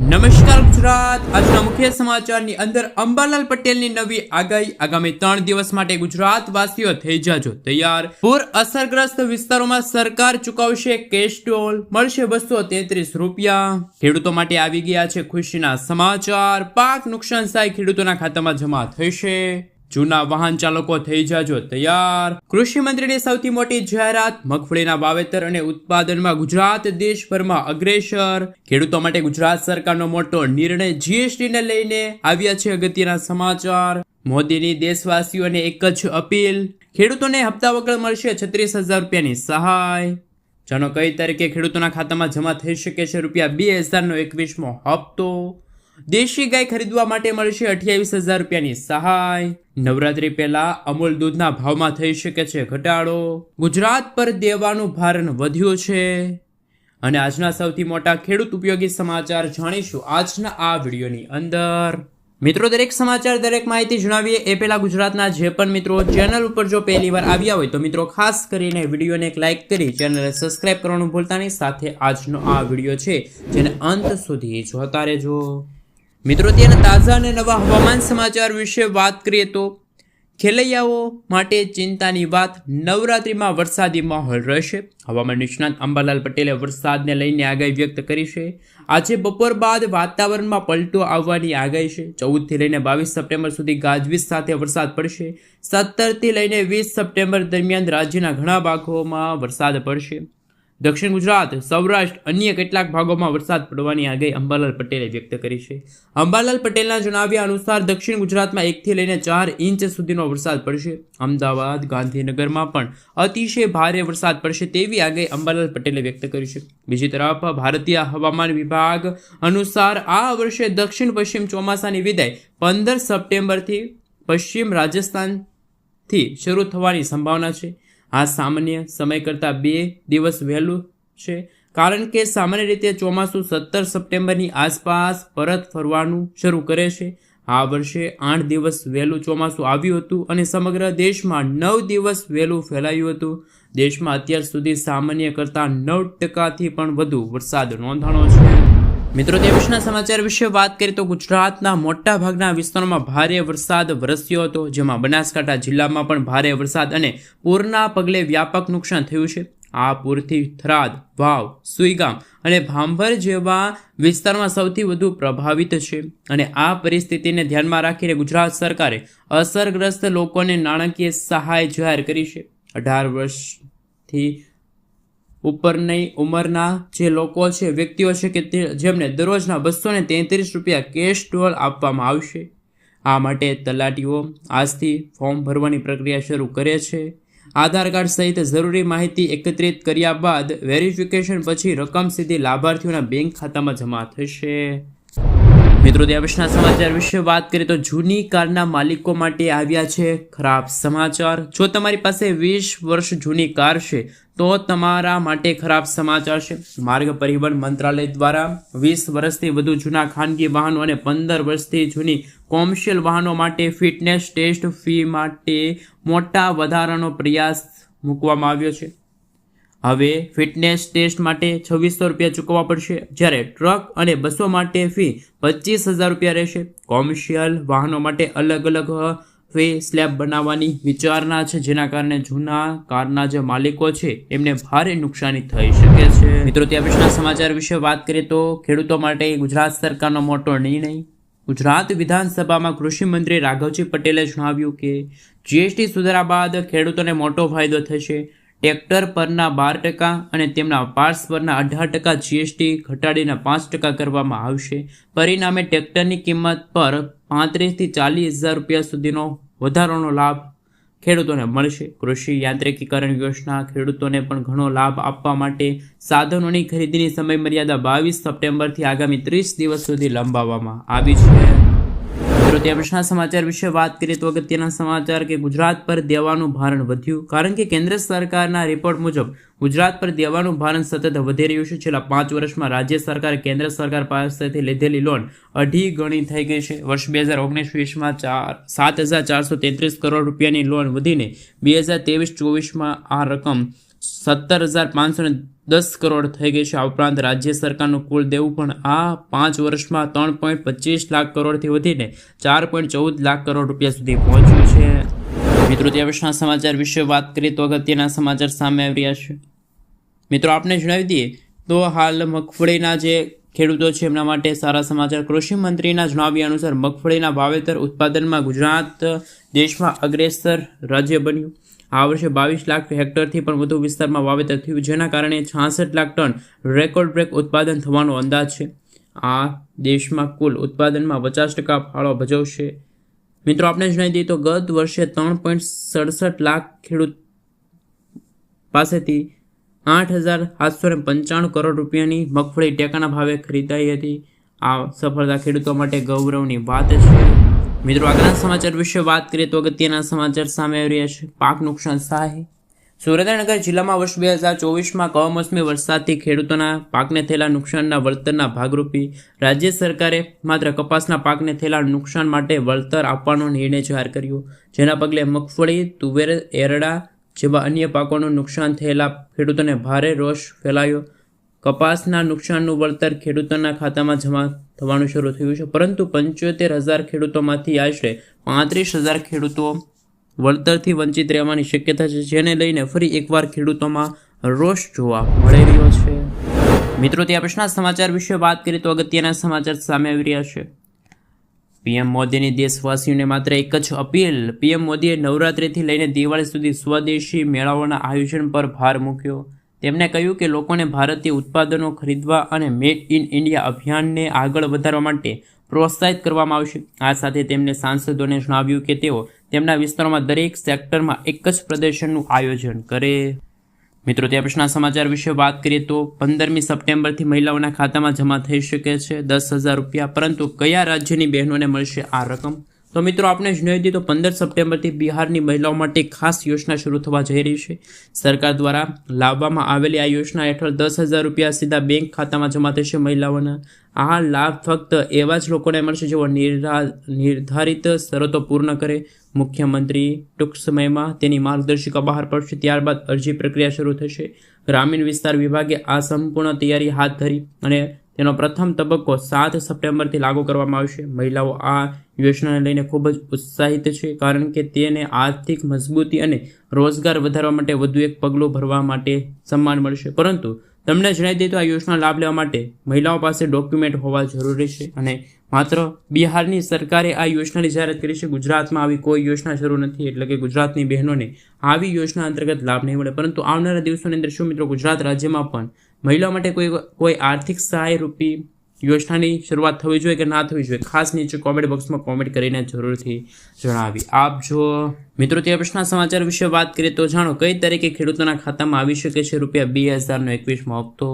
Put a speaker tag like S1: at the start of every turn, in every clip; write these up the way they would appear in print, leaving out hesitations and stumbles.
S1: નમસ્કાર ગુજરાત। આજના મુખ્ય સમાચારની અંદર અંબાલાલ પટેલની નવી આગાહી। આગામી 3 દિવસ માટે ગુજરાતવાસીઓ થઈ જાજો તૈયાર। પૂર અસરગ્રસ્ત વિસ્તારોમાં સરકાર ચૂકવશે કેશ ટોલ, મળશે 233 રૂપિયા। ખેડૂતો માટે આવી ગયા છે ખુશીના સમાચાર। પાક નુકસાન સહાય ખેડૂતોના ખાતામાં જમા થશે। જૂના વાહન ચાલકો થઈ જાજો તૈયાર। કૃષિ મંત્રીની સૌથી મોટી જાહેરાત, મગફળીના વાવેતર અને ઉત્પાદનમાં ગુજરાત દેશભરમાં અગ્રેસર। ખેડૂતો માટે ગુજરાત સરકારનો મોટો નિર્ણય, જીએસટી ને લઈને આવ્યા છે અગત્યના સમાચાર। મોદીની દેશવાસીઓને એક જ અપીલ, ખેડૂતોને હપ્તા વગર મળશે 36,000 રૂપિયાની સહાય। જાણો કઈ તારીખે ખેડૂતોના ખાતામાં જમા થઈ શકે છે ₹2,000નો 21મો હપ્તો। દેશી ગાય ખરીદવા માટે મળશે 28,000 રૂપિયાની સહાય। નવરાત્રી પહેલા અમૂલ દૂધના ભાવમાં થઈ શકે છે ઘટાડો। ગુજરાત પર દેવાનું ભારણ વધ્યું છે। અને આજના સૌથી મોટા ખેડૂત ઉપયોગી સમાચાર જાણીશું આજના આ વિડીયોની અંદર। મિત્રો, દરેક સમાચાર, દરેક માહિતી જણાવીએ એ પહેલા ગુજરાતના જે પણ મિત્રો ચેનલ ઉપર જો પહેલી વાર આવ્યા હોય તો મિત્રો ખાસ કરીને વિડીયોને એક લાઇક કરી ચેનલને સબસ્ક્રાઇબ કરવાનું ભૂલતા નહીં। સાથે આજનો આ વિડીયો છે જેને અંત સુધી જોતા રહેજો। મિત્રો, તેના તાજા અને નવા હવામાન સમાચાર વિશે વાત કરીએ તો ખેલૈયાઓ માટે ચિંતાની વાત, નવરાત્રિમાં વરસાદી માહોલ રહેશે। હવામાન નિષ્ણાત અંબાલાલ પટેલે વરસાદને લઈને આગાહી વ્યક્ત કરી છે। આજે બપોર બાદ વાતાવરણમાં પલટો આવવાની આગાહી છે। 14થી લઈને 22 સપ્ટેમ્બર સુધી ગાજવીજ સાથે વરસાદ પડશે। 17થી લઈને 20 સપ્ટેમ્બર દરમિયાન રાજ્યના ઘણા ભાગોમાં વરસાદ પડશે। દક્ષિણ ગુજરાત, સૌરાષ્ટ્ર, અન્ય કેટલાક ભાગોમાં વરસાદ પડવાની આગાહી અંબાલાલ પટેલે વ્યક્ત કરી છે। અંબાલાલ પટેલના જણાવ્યા અનુસાર દક્ષિણ ગુજરાતમાં 1થી લઈને 4 ઇંચ સુધીનો વરસાદ પડશે। અમદાવાદ, ગાંધીનગરમાં પણ અતિશય ભારે વરસાદ પડશે તેવી આગાહી અંબાલાલ પટેલે વ્યક્ત કરી છે। બીજી તરફ ભારતીય હવામાન વિભાગ અનુસાર આ વર્ષે દક્ષિણ પશ્ચિમ ચોમાસાની વિદાય 15 સપ્ટેમ્બરથી પશ્ચિમ રાજસ્થાનથી શરૂ થવાની સંભાવના છે। આ સામાન્ય સમય કરતાં 2 દિવસ વહેલું છે, કારણ કે સામાન્ય રીતે ચોમાસું 17 સપ્ટેમ્બરની આસપાસ પરત ફરવાનું શરૂ કરે છે। આ વર્ષે 8 દિવસ વહેલું ચોમાસું આવ્યું હતું અને સમગ્ર દેશમાં 9 દિવસ વહેલું ફેલાયું હતું। દેશમાં અત્યાર સુધી સામાન્ય કરતાં 9%થી પણ વધુ વરસાદ નોંધાણો છે। મિત્રો, તે વિશેના સમાચાર વિશે વાત કરીએ તો ગુજરાતના મોટા ભાગના વિસ્તારોમાં ભારે વરસાદ વરસ્યો હતો, જેમાં બનાસકાંઠા જિલ્લામાં પણ ભારે વરસાદ અને પૂરના પગલે વ્યાપક નુકસાન થયું છે। આ પૂરથી થરાદ, વાવ, સુઈગામ અને ભાંભર જેવા વિસ્તારમાં સૌથી વધુ પ્રભાવિત છે। અને આ પરિસ્થિતિને ધ્યાનમાં રાખીને ગુજરાત સરકારે અસરગ્રસ્ત લોકોને નાણાકીય સહાય જાહેર કરી છે। 18 વર્ષથી ઉપરની ઉંમરના જે લોકો છે, વ્યક્તિઓ છે કે જેમને દરરોજના 233 રૂપિયા કેશ ટોલ આપવામાં આવશે। આ માટે તલાટીઓ આજથી ફોર્મ ભરવાની પ્રક્રિયા શરૂ કરે છે। આધાર કાર્ડ સહિત જરૂરી માહિતી એકત્રિત કર્યા બાદ વેરિફિકેશન પછી રકમ સીધી લાભાર્થીઓના બેંક ખાતામાં જમા થશે। મિત્રો, ત્યાં વિશેના સમાચાર વિશે વાત કરીએ તો જૂની કારના માલિકો માટે આવ્યા છે ખરાબ સમાચાર। જો તમારી પાસે 20 વર્ષ જૂની કાર છે તો તમારા માટે ખરાબ સમાચાર છે। માર્ગ પરિવહન મંત્રાલય દ્વારા 20 વર્ષથી વધુ જૂના ખાનગી વાહનો અને 15 વર્ષથી જૂની કોમર્શિયલ વાહનો માટે ફિટનેસ ટેસ્ટ ફી માટે મોટા વધારાનો પ્રયાસ મૂકવામાં આવ્યો છે। હવે ફિટનેસ ટેસ્ટ માટે 2600 રૂપિયા ચૂકવવા પડશે, જ્યારે ટ્રક અને બસો માટે ફી 25,000 રૂપિયા રહેશે। કોમર્શિયલ વાહનો માટે અલગ અલગ ફી સ્લેબ બનાવવાની વિચારણા છે, જેના કારણે જૂના કારના જે માલિકો છે એમને ભારે નુકસાની થઈ શકે છે। મિત્રો, ત્યાં વિશેના સમાચાર વિશે વાત કરીએ તો ખેડૂતો માટે ગુજરાત સરકારનો મોટો નિર્ણય। ગુજરાત વિધાનસભામાં કૃષિ મંત્રી રાઘવજી પટેલે જણાવ્યું કે જીએસટી સુધારા બાદ ખેડૂતોને મોટો ફાયદો થશે। ટ્રેક્ટર પરના 12% અને તેમના પાર્ટ્સ પરના 18% જીએસટી ઘટાડીને 5% કરવામાં આવશે। પરિણામે ટ્રેક્ટરની કિંમત પર 35,000થી 40,000 રૂપિયા સુધીનો વધારાનો લાભ ખેડૂતોને મળશે। કૃષિ યાંત્રિકીકરણ યોજના ખેડૂતોને પણ ઘણો લાભ આપવા માટે સાધનોની ખરીદીની સમય મર્યાદા 22 સપ્ટેમ્બરથી આગામી 30 દિવસ સુધી લંબાવવામાં આવી છે। મિત્રો, ત્યાં વિશેના સમાચાર વિશે વાત કરીએ તો અગત્યના સમાચાર કે ગુજરાત પર દેવાનું ભારણ વધ્યું, કારણ કે કેન્દ્ર સરકારના રિપોર્ટ મુજબ ગુજરાત પર દેવાનું ભારણ સતત વધી રહ્યું છે। છેલ્લા 5 વર્ષમાં રાજ્ય સરકાર કેન્દ્ર સરકાર પાસેથી લીધેલી લોન 2.5 ગણી થઈ ગઈ છે। વર્ષ 2019-20માં 7,433 કરોડ રૂપિયાની લોન વધીને 2023-24માં આ રકમ 17,500 10 કરોડ થઈ ગઈ છે. આ ઉપરાંત રાજ્ય સરકારનું કુલ દેવું પણ આ 5 વર્ષમાં 3.25 લાખ કરોડથી વધીને 4.14 લાખ કરોડ રૂપિયા સુધી પહોંચ્યું છે. મિત્રો ત્યાં પછીના સમાચાર વિશે વાત કરીએ તો અગત્યના સમાચાર સામે આવી રહ્યા છે. મિત્રો આપને જણાવી દઈએ તો હાલ મગફળીના જે ખેડૂતો છે એમના માટે સારા સમાચાર. કૃષિ મંત્રીના જણાવ્યા અનુસાર મગફળીના વાવેતર ઉત્પાદનમાં ગુજરાત દેશમાં અગ્રેસર રાજ્ય બન્યું. આ વર્ષે 22 લાખ હેક્ટરથી પણ વધુ વિસ્તારમાં વાવેતર થયું, જેના કારણે 66 લાખ ટન રેકોર્ડ બ્રેક ઉત્પાદન થવાનો અંદાજ છે. આ દેશમાં કુલ ઉત્પાદનમાં 50% ફાળો ભજવશે. મિત્રો આપણે જણાવી દઈએ તો ગત વર્ષે 3.67 લાખ ખેડૂત પાસેથી 8,795 કરોડ રૂપિયાની મગફળી ટેકાના ભાવે ખરીદાઈ હતી. આ સફળતા ખેડૂતો માટે ગૌરવની વાત છે. મિત્રો આગળના સમાચાર વિશે વાત કરીએ તો અગત્યના સમાચાર સામે આવી રહ્યા છે. પાક નુકસાન સહાય. સુરેન્દ્રનગર જિલ્લામાં વર્ષ 2024માં કમોસમી વરસાદથી ખેડૂતોના પાકને થયેલા નુકસાનના વળતરના ભાગરૂપે રાજ્ય સરકારે માત્ર કપાસના પાકને થયેલા નુકસાન માટે વળતર આપવાનો નિર્ણય જાહેર કર્યો, જેના પગલે મગફળી, તુવેર, એરડા જેવા અન્ય પાકોનું નુકસાન થયેલા ખેડૂતોને ભારે રોષ ફેલાયો. કપાસના નુકસાનનું વળતર ખેડૂતોના ખાતામાં જમા થવાનું શરૂ થયું છે, પરંતુ 75,000 ખેડૂતોમાંથી આશરે 35,000 ખેડૂતો વળતરથી વંચિત રહેવાની શક્યતા છે, જેને લઈને ફરી એકવાર ખેડૂતોમાં રોષ જોવા મળી રહ્યો છે. મિત્રો ત્યાં પછીના સમાચાર વિશે વાત કરીએ તો અગત્યના સમાચાર સામે આવી રહ્યા છે. પીએમ મોદીની દેશવાસીઓને માત્ર એક જ અપીલ. પીએમ મોદીએ નવરાત્રિથી લઈને દિવાળી સુધી સ્વદેશી મેળાઓના આયોજન પર ભાર મૂક્યો. તેમણે કહ્યું કે લોકોને ભારતીય ઉત્પાદનો ખરીદવા અને મેક ઇન ઇન્ડિયા અભિયાનને આગળ વધારવા માટે પ્રોત્સાહિત કરવામાં આવશે. આ સાથે તેમણે સાંસદોને જણાવ્યું કે તેઓ તેમના વિસ્તારોમાં દરેક સેક્ટરમાં એક જ પ્રદર્શનનું આયોજન કરે. મિત્રો ત્યાં પછીના સમાચાર વિશે વાત કરીએ તો 15મી સપ્ટેમ્બરથી મહિલાઓના ખાતામાં જમા થઈ શકે છે 10,000 રૂપિયા, પરંતુ કયા રાજ્યની બહેનોને મળશે આ રકમ? તો મિત્રો આપણે જણાવી દઈએ તો 15 સપ્ટેમ્બરથી બિહારની મહિલાઓ માટે ખાસ યોજના શરૂ થવા જઈ રહી છે. સરકાર દ્વારા લાવવામાં આવેલી આ યોજના હેઠળ 10,000 રૂપિયા સીધા બેંક ખાતામાં જમા થશે મહિલાઓના. આ લાભ ફક્ત એવા જ લોકોને મળશે જેઓ નિર્ધારિત શરતો પૂર્ણ કરે. મુખ્યમંત્રી ટૂંક સમયમાં તેની માર્ગદર્શિકા બહાર પડશે, ત્યારબાદ અરજી પ્રક્રિયા શરૂ થશે. ગ્રામીણ વિસ્તાર વિભાગે આ સંપૂર્ણ તૈયારી હાથ ધરી અને તેનો પ્રથમ તબક્કો 7 સપ્ટેમ્બરથી લાગુ કરવામાં આવશે. મહિલાઓ આ યોજનાને લઈને ખૂબ જ ઉત્સાહિત છે, કારણ કે તેને આર્થિક મજબૂતી અને રોજગાર વધારવા માટે વધુ એક પગલું ભરવા માટે સન્માન મળશે. પરંતુ તમને જણાવી દઈએ તો આ યોજના લાભ લેવા માટે મહિલાઓ પાસે ડોક્યુમેન્ટ હોવા જરૂરી છે અને માત્ર બિહારની સરકારે આ યોજનાની જાહેરાત કરી છે. ગુજરાતમાં આવી કોઈ યોજના શરૂ નથી, એટલે કે ગુજરાતની બહેનોને આવી યોજના અંતર્ગત લાભ નહીં મળે. પરંતુ આવનારા દિવસોની અંદર શું મિત્રો ગુજરાત રાજ્યમાં પણ મહિલાઓ માટે કોઈ આર્થિક સહાય રૂપી યોજનાની શરૂઆત થવી જોઈએ કે ના થવી જોઈએ? ખાસ નીચે કોમેન્ટ બોક્સમાં કોમેન્ટ કરીને જરૂરથી જણાવી આપજો. મિત્રો તે પછીના સમાચાર વિશે વાત કરીએ તો જાણો કઈ તારીખે ખેડૂતોના ખાતામાં આવી શકે છે રૂપિયા 2,021 હપ્તો.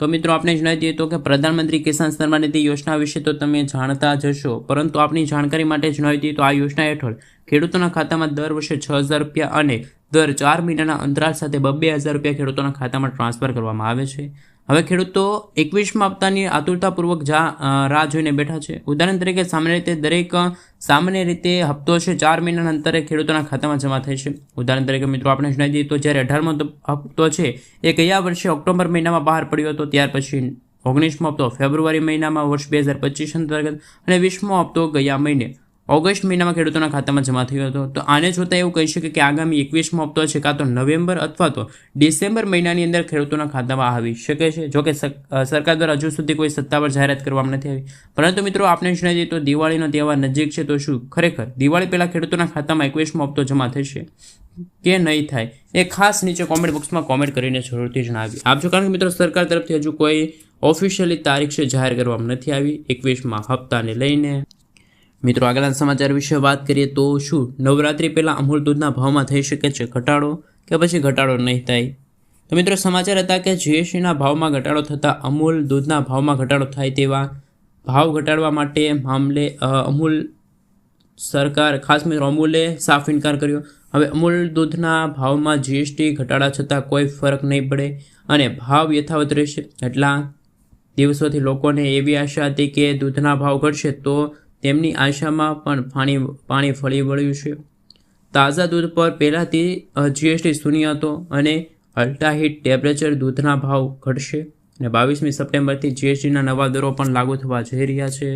S1: તો મિત્રો આપણે જણાવી દઈએ તો કે પ્રધાનમંત્રી કિસાન સન્માન નિધિ યોજના વિશે તો તમે જાણતા જ હશો, પરંતુ આપની જાણકારી માટે જણાવી દઈએ તો આ યોજના હેઠળ ખેડૂતોના ખાતામાં દર વર્ષે 6,000 રૂપિયા અને દર 4 મહિનાના અંતરાલ સાથે 2,000 રૂપિયા ખેડૂતોના ખાતામાં ટ્રાન્સફર કરવામાં આવે છે. હવે ખેડૂતો 21મા હપ્તાની આતુરતાપૂર્વક રાહ જોઈને બેઠા છે. ઉદાહરણ તરીકે સામાન્ય રીતે હપ્તો છે 4 મહિનાના અંતરે ખેડૂતોના ખાતામાં જમા થાય છે. ઉદાહરણ તરીકે મિત્રો આપણે જણાવી દઈએ તો જ્યારે 18મો હપ્તો છે એ ગયા વર્ષે ઓક્ટોબર મહિનામાં બહાર પડ્યો હતો, ત્યાર પછી 19મો હપ્તો ફેબ્રુઆરી મહિનામાં વર્ષ 2025 અંતર્ગત અને 20મો હપ્તો ગયા મહિને ઓગસ્ટ મહિનામાં ખેડૂતોના ખાતામાં જમા થયો હતો. તો આને જોતાં એવું કહી શકે કે આગામી 21મો હપ્તો છે કાં તો નવેમ્બર અથવા તો ડિસેમ્બર મહિનાની અંદર ખેડૂતોના ખાતામાં આવી શકે છે. જોકે સરકાર દ્વારા હજુ સુધી કોઈ સત્તાવાર જાહેરાત કરવામાં નથી આવી. પરંતુ મિત્રો આપણે જણાવી દઈએ તો દિવાળીનો તહેવાર નજીક છે, તો શું ખરેખર દિવાળી પહેલાં ખેડૂતોના ખાતામાં 21મો હપ્તો જમા થશે કે નહીં થાય એ ખાસ નીચે કોમેન્ટ બોક્સમાં કોમેન્ટ કરીને જરૂરથી જણાવી આપજો. કારણ કે મિત્રો સરકાર તરફથી હજુ કોઈ ઓફિશિયલી તારીખ છે જાહેર કરવામાં નથી આવી 21મા હપ્તાને લઈને. મિત્રો આગળના સમાચાર વિશે વાત કરીએ તો શું નવરાત્રી પહેલાં અમૂલ દૂધના ભાવમાં થઈ શકે છે ઘટાડો કે પછી ઘટાડો નહીં થાય? તો મિત્રો સમાચાર હતા કે જીએસટીના ભાવમાં ઘટાડો થતાં અમૂલ દૂધના ભાવમાં ઘટાડો થાય તેવા ભાવ ઘટાડવા માટે મામલે અમૂલ સરકાર ખાસ મિત્રો અમૂલે સાફ ઇનકાર કર્યો. હવે અમૂલ દૂધના ભાવમાં જીએસટી ઘટાડા છતાં કોઈ ફરક નહીં પડે અને ભાવ યથાવત રહેશે. એટલા દિવસોથી લોકોને એવી આશા હતી કે દૂધના ભાવ ઘટશે, તો તેમની આશામાં પણ પાણી ફરી વળ્યું છે. તાજા દૂધ પર પહેલાંથી જીએસટી શૂન્ય હતો અને અલ્ટ્રાહીટ ટેમ્પરેચર દૂધના ભાવ ઘટશે અને 22મી સપ્ટેમ્બરથી જીએસટીના નવા દરો પણ લાગુ થવા જઈ રહ્યા છે.